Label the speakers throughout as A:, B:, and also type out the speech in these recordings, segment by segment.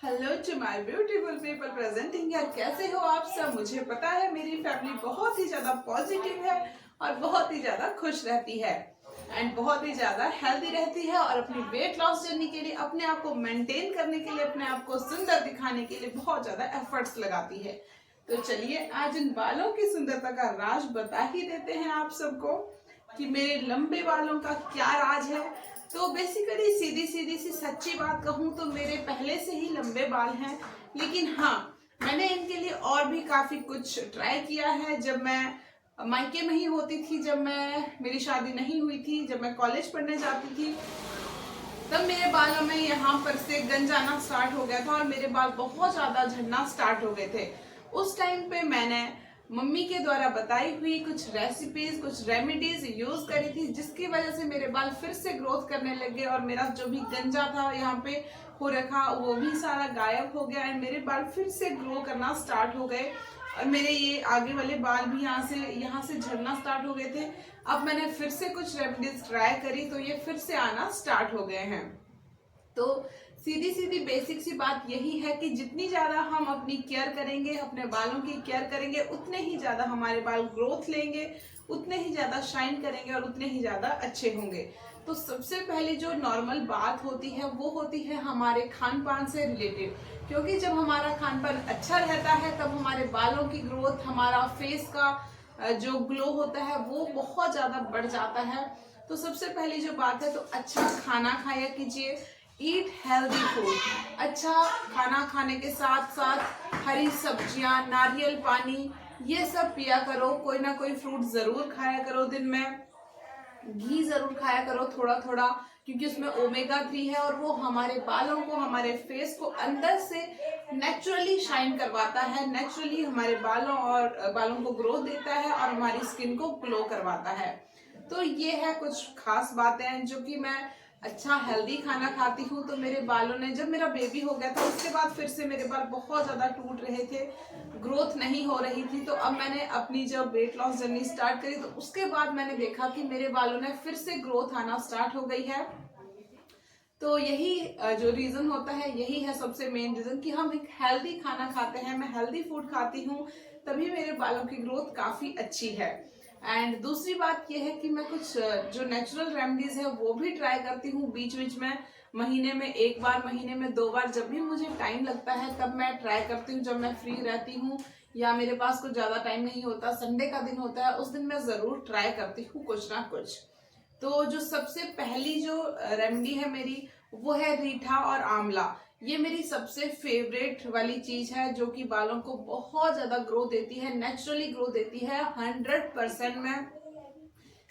A: Hello to my beautiful people presenting यार, कैसे हो आप सब। मुझे पता है मेरी फैमिली बहुत ही ज्यादा पॉजिटिव है और बहुत ही ज्यादा खुश रहती है एंड बहुत ही ज्यादा हेल्दी रहती है और अपनी वेट लॉस जर्नी के लिए, अपने आप को मेंटेन करने के लिए, अपने आप को सुंदर दिखाने के लिए बहुत ज्यादा एफर्ट्स लगाती है। तो चलिए आज इन बालों की सुंदरता का राज बता ही देते हैं आप सबको कि मेरे लंबे बालों का क्या राज है। तो बेसिकली सीधी सीधी सी सच्ची बात कहूँ तो मेरे पहले से ही लंबे बाल हैं, लेकिन हाँ, मैंने इनके लिए और भी काफी कुछ ट्राई किया है। जब मैं मायके में ही होती थी, जब मेरी शादी नहीं हुई थी, जब मैं कॉलेज पढ़ने जाती थी, तब मेरे बालों में यहाँ पर से गंज आना स्टार्ट हो गया था और मेरे बाल बहुत ज्यादा झड़ना स्टार्ट हो गए थे। उस टाइम पे मैंने मम्मी के द्वारा बताई हुई कुछ रेसिपीज, कुछ रेमेडीज यूज करी थी, जिसकी वजह से मेरे बाल फिर से ग्रोथ करने लगे और मेरा जो भी गंजा था यहाँ पे हो रखा वो भी सारा गायब हो गया एंड मेरे बाल फिर से ग्रो करना स्टार्ट हो गए और मेरे ये आगे वाले बाल भी यहाँ से झड़ना स्टार्ट हो गए थे। अब मैंने फिर से कुछ रेमेडीज ट्राई करी तो ये फिर से आना स्टार्ट हो गए हैं। तो सीधी सीधी बेसिक सी बात यही है कि जितनी ज्यादा हम अपनी केयर करेंगे, अपने बालों की केयर करेंगे, उतने ही ज्यादा हमारे बाल ग्रोथ लेंगे, उतने ही ज्यादा शाइन करेंगे और उतने ही ज्यादा अच्छे होंगे। तो सबसे पहले जो नॉर्मल बात होती है वो होती है हमारे खान पान से रिलेटेड, क्योंकि जब हमारा खान पान अच्छा रहता है तब हमारे बालों की ग्रोथ, हमारा फेस का जो ग्लो होता है वो बहुत ज्यादा बढ़ जाता है। तो सबसे पहली जो बात है, तो अच्छा खाना खाया कीजिए, ईट हेल्दी फूड। अच्छा खाना खाने के साथ साथ हरी सब्जियां, नारियल पानी, ये सब पिया करो। कोई ना कोई फ्रूट जरूर खाया करो दिन में, घी जरूर खाया करो थोड़ा थोड़ा, क्योंकि उसमें ओमेगा 3 है और वो हमारे बालों को, हमारे फेस को अंदर से नेचुरली शाइन करवाता है, नेचुरली हमारे बालों को ग्रोथ देता है और हमारी स्किन को ग्लो करवाता है। तो ये है कुछ खास बातें जो कि मैं अच्छा हेल्दी खाना खाती हूँ तो मेरे बालों ने, जब मेरा बेबी हो गया था उसके बाद फिर से मेरे बाल बहुत ज्यादा टूट रहे थे, ग्रोथ नहीं हो रही थी। तो अब मैंने अपनी जब वेट लॉस जर्नी स्टार्ट करी तो उसके बाद मैंने देखा कि मेरे बालों ने फिर से ग्रोथ आना स्टार्ट हो गई है। तो यही जो रीजन होता है, यही है सबसे मेन रीजन कि हम एक हेल्दी खाना खाते हैं, मैं हेल्दी फूड खाती हूँ, तभी मेरे बालों की ग्रोथ काफी अच्छी है। एंड दूसरी बात यह है कि मैं कुछ जो नेचुरल रेमेडीज है वो भी ट्राई करती हूँ बीच बीच में, महीने में एक बार, महीने में 2 बार, जब भी मुझे टाइम लगता है तब मैं ट्राई करती हूँ। जब मैं फ्री रहती हूँ या मेरे पास कुछ ज्यादा टाइम नहीं होता, संडे का दिन होता है, उस दिन मैं जरूर ट्राई करती हूँ कुछ ना कुछ। तो जो सबसे पहली जो रेमेडी है मेरी, वो है रीठा और आंवला। ये मेरी सबसे फेवरेट वाली चीज है जो कि बालों को बहुत ज्यादा ग्रो देती है, नेचुरली ग्रो देती है। 100% मैं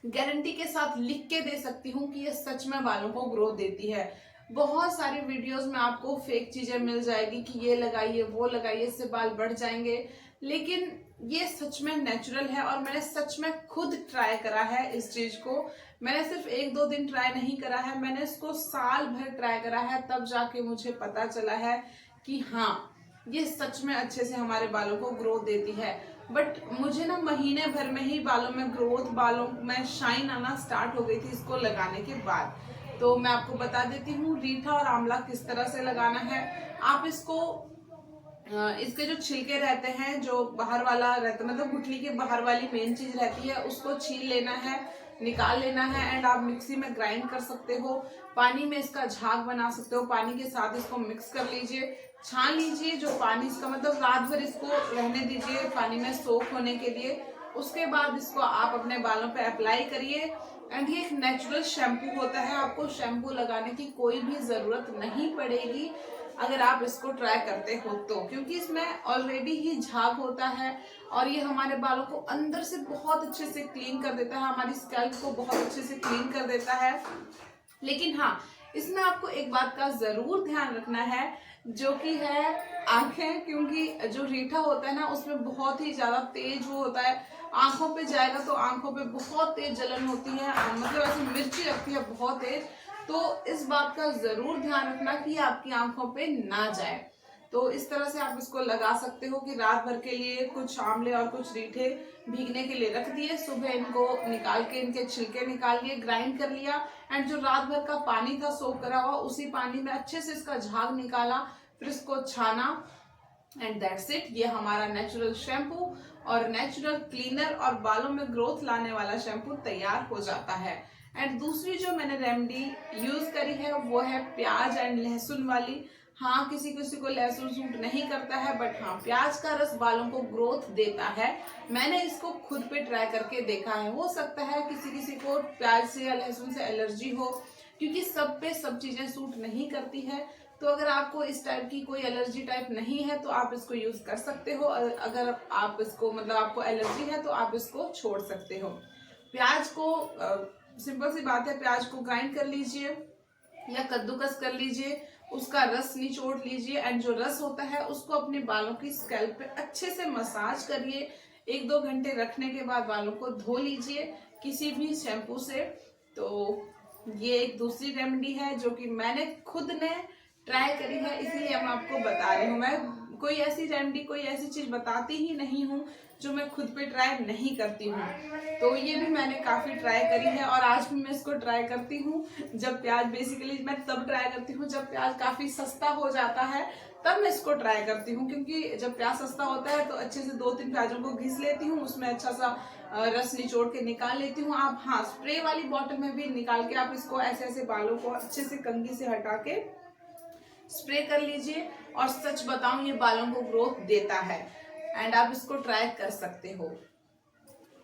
A: गारंटी के साथ लिख के दे सकती हूँ कि ये सच में बालों को ग्रोथ देती है। बहुत सारी वीडियोस में आपको फेक चीजें मिल जाएगी कि ये लगाइए, वो लगाइए, इससे बाल बढ़ जाएंगे, लेकिन ये सच में नेचुरल है और मैंने सच में खुद ट्राई करा है इस चीज को। मैंने सिर्फ 1-2 दिन ट्राई नहीं करा है, मैंने इसको साल भर ट्राई करा है, तब जाके मुझे पता चला है कि हाँ, ये सच में अच्छे से हमारे बालों को ग्रोथ देती है। बट मुझे ना महीने भर में ही बालों में ग्रोथ, बालों में शाइन आना स्टार्ट हो गई थी इसको लगाने के बाद। तो मैं आपको बता देती हूँ रीठा और आंवला किस तरह से लगाना है। आप इसको इसके जो छिलके रहते हैं, जो बाहर वाला रहता है, मतलब गुठली के बाहर वाली मेन चीज रहती है, उसको छील लेना है, निकाल लेना है एंड आप मिक्सी में ग्राइंड कर सकते हो। पानी में इसका झाग बना सकते हो, पानी के साथ इसको मिक्स कर लीजिए, छान लीजिए जो पानी इसका, मतलब रात भर इसको रहने दीजिए पानी में सोख होने के लिए। उसके बाद इसको आप अपने बालों पे अप्लाई करिए एंड ये एक नेचुरल शैम्पू होता है, आपको शैम्पू लगाने की कोई भी जरूरत नहीं पड़ेगी अगर आप इसको ट्राई करते हो तो, क्योंकि इसमें ऑलरेडी ही झाग होता है और ये हमारे बालों को अंदर से बहुत अच्छे से क्लीन कर देता है, हमारी स्कैल्प को बहुत अच्छे से क्लीन कर देता है। लेकिन हाँ, इसमें आपको एक बात का जरूर ध्यान रखना है जो कि है आंखें, क्योंकि जो रीठा होता है ना उसमें बहुत ही ज्यादा तेज वो होता है, आंखों पे जाएगा तो आंखों पे बहुत तेज जलन होती है, मतलब ऐसे मिर्ची लगती है बहुत तेज। तो इस बात का जरूर ध्यान रखना कि आपकी आंखों पे ना जाए। तो इस तरह से आप इसको लगा सकते हो कि रात भर के लिए कुछ आंवले और कुछ रीठे भीगने के लिए रख दिए, सुबह इनको निकाल के इनके छिलके निकाल लिए, ग्राइंड कर लिया एंड जो रात भर का पानी था सोख करा हुआ, उसी पानी में अच्छे से इसका झाग निकाला, फिर इसको छाना एंड दैट्स इट। ये हमारा नेचुरल शैम्पू और नेचुरल क्लीनर और बालों में ग्रोथ लाने वाला शैम्पू तैयार हो जाता है। एंड दूसरी जो मैंने रेमेडी यूज करी है वो है प्याज एंड लहसुन वाली। हाँ, किसी किसी को लहसुन सूट नहीं करता है, बट हाँ, प्याज का रस बालों को ग्रोथ देता है। मैंने इसको खुद पे ट्राई करके देखा है। हो सकता है किसी किसी को प्याज से या लहसुन से एलर्जी हो, क्योंकि सब पे सब चीजें सूट नहीं करती है। तो अगर आपको इस टाइप की कोई एलर्जी टाइप नहीं है तो आप इसको यूज कर सकते हो। अगर आप इसको मतलब आपको एलर्जी है तो आप इसको छोड़ सकते हो। प्याज को सिंपल सी बात है, प्याज को ग्राइंड कर लीजिए या कद्दूकस कर लीजिए, उसका रस निचोड़ लीजिए एंड जो रस होता है उसको अपने बालों की स्कैल्प पे अच्छे से मसाज करिए। 1-2 घंटे रखने के बाद बालों को धो लीजिए किसी भी शैम्पू से। तो ये एक दूसरी रेमेडी है जो कि मैंने खुद ने ट्राई करी है, इसलिए मैं आपको बता रही हूँ। मैं कोई ऐसी रेमेडी, कोई ऐसी चीज बताती ही नहीं हूँ जो मैं खुद पे ट्राई नहीं करती हूँ। तो ये भी मैंने काफी ट्राई करी है और आज भी मैं इसको ट्राई करती हूँ। जब प्याज, बेसिकली मैं तब ट्राई करती हूँ जब प्याज काफी सस्ता हो जाता है, तब मैं इसको ट्राई करती हूँ। क्योंकि जब प्याज सस्ता होता है तो अच्छे से 2-3 प्याजों को घिस लेती हूँ, उसमें अच्छा सा रस निचोड़ के निकाल लेती हूँ। आप हाँ, स्प्रे वाली बॉटल में भी निकाल के आप इसको ऐसे ऐसे बालों को अच्छे से कंघी से हटा के स्प्रे कर लीजिए। और सच बताऊं, ये बालों को ग्रोथ देता है एंड आप इसको ट्राई कर सकते हो।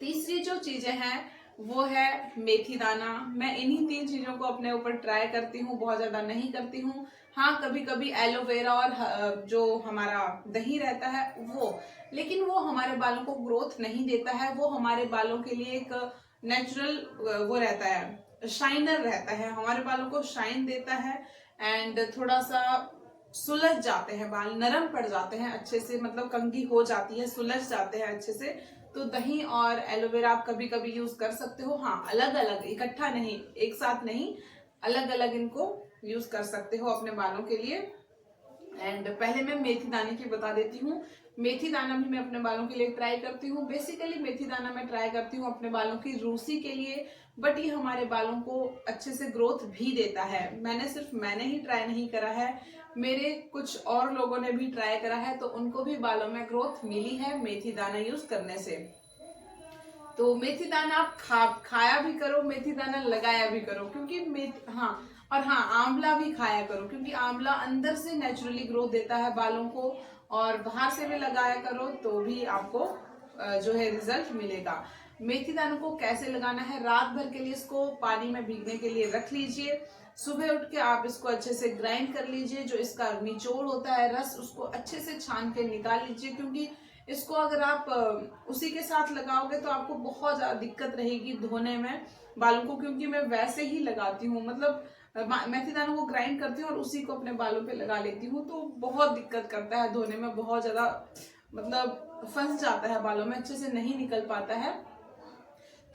A: तीसरी जो चीजें हैं वो है मेथी दाना। मैं इन्हीं 3 चीजों को अपने ऊपर ट्राई करती हूँ, बहुत ज्यादा नहीं करती हूँ। हाँ, कभी कभी एलोवेरा और जो हमारा दही रहता है वो, लेकिन वो हमारे बालों को ग्रोथ नहीं देता है। वो हमारे बालों के लिए एक नेचुरल वो रहता है, शाइनर रहता है, हमारे बालों को शाइन देता है एंड थोड़ा सा सुलझ जाते हैं बाल, नरम पड़ जाते हैं अच्छे से, मतलब कंघी हो जाती है, सुलझ जाते हैं अच्छे से। तो दही और एलोवेरा आप कभी कभी यूज कर सकते हो। हाँ, अलग अलग, इकट्ठा नहीं, एक साथ नहीं, अलग अलग इनको यूज कर सकते हो अपने बालों के लिए। एंड पहले मैं मेथी दाने की बता देती हूँ। मेथी दाना भी मैं अपने बालों के लिए ट्राई करती हूँ। बेसिकली मेथी दाना मैं ट्राई करती हूँ अपने बालों की रूसी के लिए, बट ये हमारे बालों को अच्छे से ग्रोथ भी देता है। मैंने ही ट्राई नहीं करा है, मेरे कुछ और लोगों ने भी ट्राई करा है, तो उनको भी बालों में ग्रोथ मिली है मेथी दाना यूज करने से। तो मेथी दाना आप खाया भी करो, मेथी दाना लगाया भी करो, क्योंकि आंवला भी खाया करो, क्योंकि आंवला अंदर से नेचुरली ग्रोथ देता है बालों को। और बाहर से भी लगाया करो तो भी आपको जो है रिजल्ट मिलेगा। मेथी दानों को कैसे लगाना है, रात भर के लिए इसको पानी में भीगने के लिए रख लीजिए। सुबह उठ के आप इसको अच्छे से ग्राइंड कर लीजिए, जो इसका निचोड़ होता है रस, उसको अच्छे से छान के निकाल लीजिए। क्योंकि इसको अगर आप उसी के साथ लगाओगे तो आपको बहुत ज्यादा दिक्कत रहेगी धोने में बालों को, क्योंकि मैं वैसे ही लगाती हूँ, मतलब मेथी दानों को ग्राइंड करती हूँ और उसी को अपने बालों पे लगा लेती हूँ। तो बहुत दिक्कत करता है धोने में, बहुत ज्यादा मतलब फंस जाता है बालों में, अच्छे से नहीं निकल पाता है।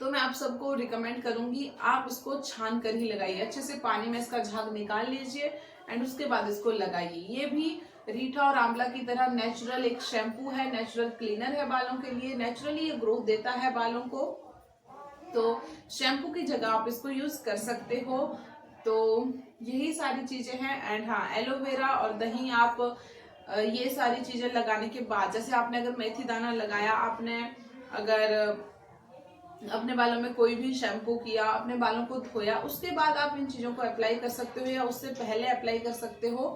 A: तो मैं आप सबको रिकमेंड करूंगी आप इसको छान कर ही लगाइए, अच्छे से पानी में इसका झाग निकाल लीजिए एंड उसके बाद इसको लगाइए। ये भी रीठा और आंवला की तरह नेचुरल एक शैम्पू है, नेचुरल क्लीनर है बालों के लिए, नेचुरली ये ग्रोथ देता है बालों को। तो शैम्पू की जगह आप इसको यूज कर सकते हो। तो यही सारी चीजें हैं। एंड हाँ, एलोवेरा और दही आप ये सारी चीजें लगाने के बाद, जैसे आपने अगर मेथी दाना लगाया, आपने अगर अपने बालों में कोई भी शैम्पू किया, अपने बालों को धोया, उसके बाद आप इन चीजों को अप्लाई कर सकते हो, या उससे पहले अप्लाई कर सकते हो,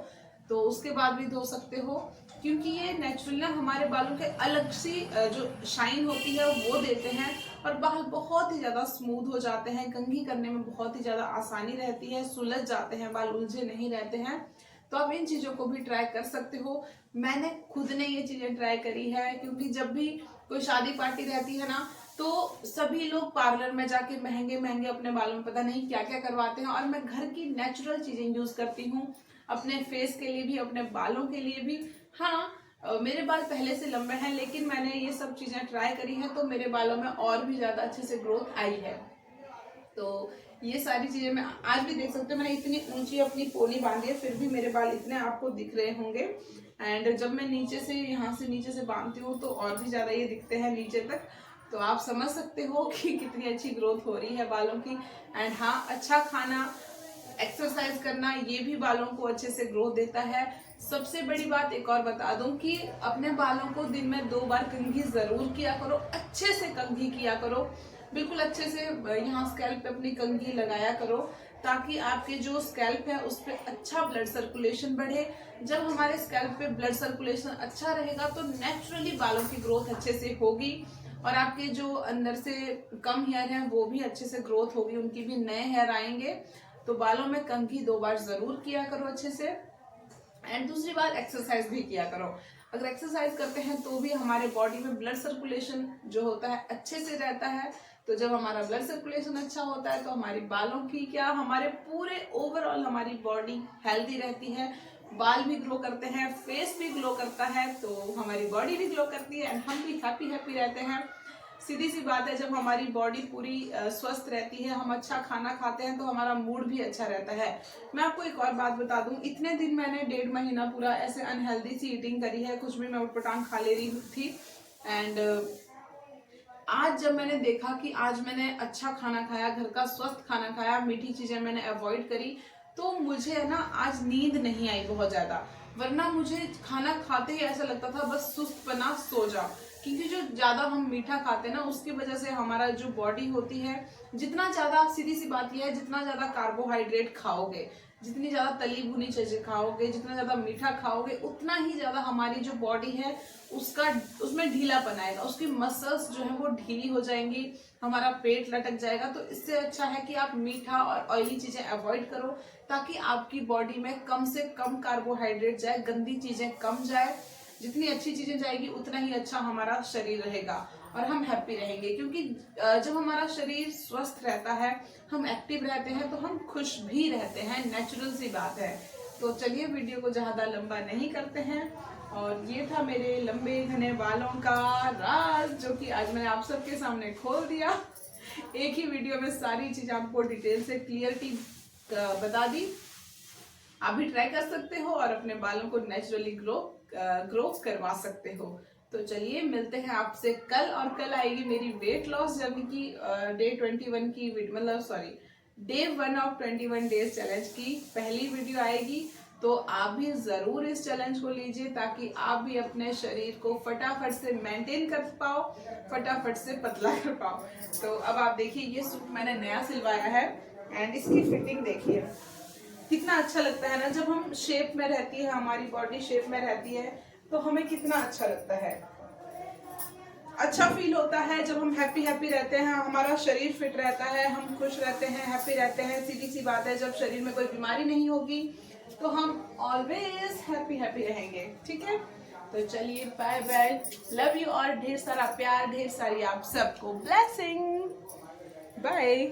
A: तो उसके बाद भी धो सकते हो। क्योंकि ये नेचुरल हमारे बालों के अलग सी जो शाइन होती है वो देते हैं और बाल बहुत ही ज्यादा स्मूथ हो जाते हैं, कंघी करने में बहुत ही ज्यादा आसानी रहती है, सुलझ जाते हैं बाल, उलझे नहीं रहते हैं। तो आप इन चीजों को भी ट्राई कर सकते हो। मैंने खुद ने ये चीजें ट्राई करी है, क्योंकि जब भी कोई शादी पार्टी रहती है ना, तो सभी लोग पार्लर में जाके महंगे महंगे अपने बालों में पता नहीं क्या क्या करवाते हैं, और मैं घर की नेचुरल चीजें यूज करती हूँ अपने फेस के लिए भी, अपने बालों के लिए भी। हाँ, मेरे बाल पहले से लंबे हैं, लेकिन मैंने ये सब चीजें ट्राई करी है तो मेरे बालों में और भी ज्यादा अच्छे से ग्रोथ आई है। तो ये सारी चीजें मैं आज भी देख सकते हो, मैंने इतनी ऊंची अपनी पोनी बांधी है, फिर भी मेरे बाल इतने आपको दिख रहे होंगे। एंड जब मैं नीचे से, यहाँ से नीचे से बांधती हूँ तो और भी ज्यादा ये दिखते हैं नीचे तक। तो आप समझ सकते हो कि कितनी अच्छी ग्रोथ हो रही है बालों की। एंड हाँ, अच्छा खाना, एक्सरसाइज करना ये भी बालों को अच्छे से ग्रोथ देता है। सबसे बड़ी बात एक और बता दूं कि अपने बालों को दिन में 2 बार कंघी जरूर किया करो, अच्छे से कंघी किया करो, बिल्कुल अच्छे से यहाँ स्कैल्प पे अपनी कंघी लगाया करो, ताकि आपके जो स्कैल्प है उस पर अच्छा ब्लड सर्कुलेशन बढ़े। जब हमारे स्कैल्प पे ब्लड सर्कुलेशन अच्छा रहेगा तो नेचुरली बालों की ग्रोथ अच्छे से होगी, और आपके जो अंदर से कम हेयर हैं वो भी अच्छे से ग्रोथ होगी, उनकी भी नए हेयर आएंगे। तो बालों में कंघी 2 बार जरूर किया करो अच्छे से। एंड दूसरी बात, एक्सरसाइज भी किया करो। अगर एक्सरसाइज करते हैं तो भी हमारे बॉडी में ब्लड सर्कुलेशन जो होता है अच्छे से रहता है। तो जब हमारा ब्लड सर्कुलेशन अच्छा होता है तो हमारी बालों की क्या, हमारे पूरे ओवरऑल हमारी बॉडी हेल्दी रहती है, बाल भी ग्लो करते हैं, फेस भी ग्लो करता है, तो हमारी बॉडी भी ग्लो करती है एंड हम भी हैप्पी रहते हैं। सीधी सी बात है, जब हमारी बॉडी पूरी स्वस्थ रहती है, हम अच्छा खाना खाते हैं तो हमारा मूड भी अच्छा रहता है। मैं आपको एक और बात बता दूं, इतने दिन मैंने 1.5 महीना पूरा ऐसे अनहेल्दी सी ईटिंग करी है, कुछ भी मैं उटपटांग खा ले रही थी। एंड आज जब मैंने देखा कि आज मैंने अच्छा खाना खाया, घर का स्वस्थ खाना खाया, मीठी चीजें मैंने अवॉइड करी, तो मुझे है ना आज नींद नहीं आई बहुत ज्यादा। वरना मुझे खाना खाते ही ऐसा लगता था बस सुस्तपना, सो जाओ। क्योंकि जो ज्यादा हम मीठा खाते हैं ना उसकी वजह से हमारा जो बॉडी होती है, जितना ज्यादा, सीधी सी बात यह है, जितना ज्यादा कार्बोहाइड्रेट खाओगे, जितनी ज्यादा तली भुनी चीजें खाओगे, जितना ज्यादा मीठा खाओगे, उतना ही ज्यादा हमारी जो बॉडी है उसमें ढीलापन आएगा, उसकी मसल्स जो है वो ढीली हो जाएंगी, हमारा पेट लटक जाएगा। तो इससे अच्छा है कि आप मीठा और ऑयली चीजें अवॉइड करो, ताकि आपकी बॉडी में कम से कम कार्बोहाइड्रेट जाए, गंदी चीजें कम जाए। जितनी अच्छी चीजें जाएगी उतना ही अच्छा हमारा शरीर रहेगा और हम हैप्पी रहेंगे। क्योंकि जब हमारा शरीर स्वस्थ रहता है, हम एक्टिव रहते हैं, तो हम खुश भी रहते हैं, नेचुरल सी बात है। तो चलिए वीडियो को ज्यादा लंबा नहीं करते हैं, और ये था मेरे लंबे घने बालों का राज, जो कि आज मैंने आप सबके सामने खोल दिया। एक ही वीडियो में सारी चीज आपको डिटेल से क्लियरिटी बता दी। आप भी ट्राई कर सकते हो और अपने बालों को नेचुरली ग्रो करवा सकते हो। तो चलिए मिलते हैं आपसे कल, और कल आएगी मेरी वेट लॉस जर्नी की डे 21 की, मतलब sorry, day 1 of 21 days challenge की पहली वीडियो आएगी। तो आप भी जरूर इस चैलेंज को लीजिए, ताकि आप भी अपने शरीर को फटाफट से मेंटेन कर पाओ, फटाफट से पतला कर पाओ। तो अब आप देखिए, ये सूट मैंने नया सिलवाया है एंड इसकी फिटिंग देखिए कितना अच्छा लगता है ना। जब हम शेप में रहती है, हमारी बॉडी शेप में रहती है, तो हमें कितना अच्छा लगता है, अच्छा फील होता है। जब हम हैप्पी रहते हैं, हमारा शरीर फिट रहता है, हम खुश रहते हैं, हैप्पी रहते हैं। सीधी सी बात है, जब शरीर में कोई बीमारी नहीं होगी तो हम ऑलवेज हैप्पी रहेंगे। ठीक है, तो चलिए बाय बाय, लव यू, और ढेर सारा प्यार, ढेर सारी आप सबको ब्लेसिंग, बाय।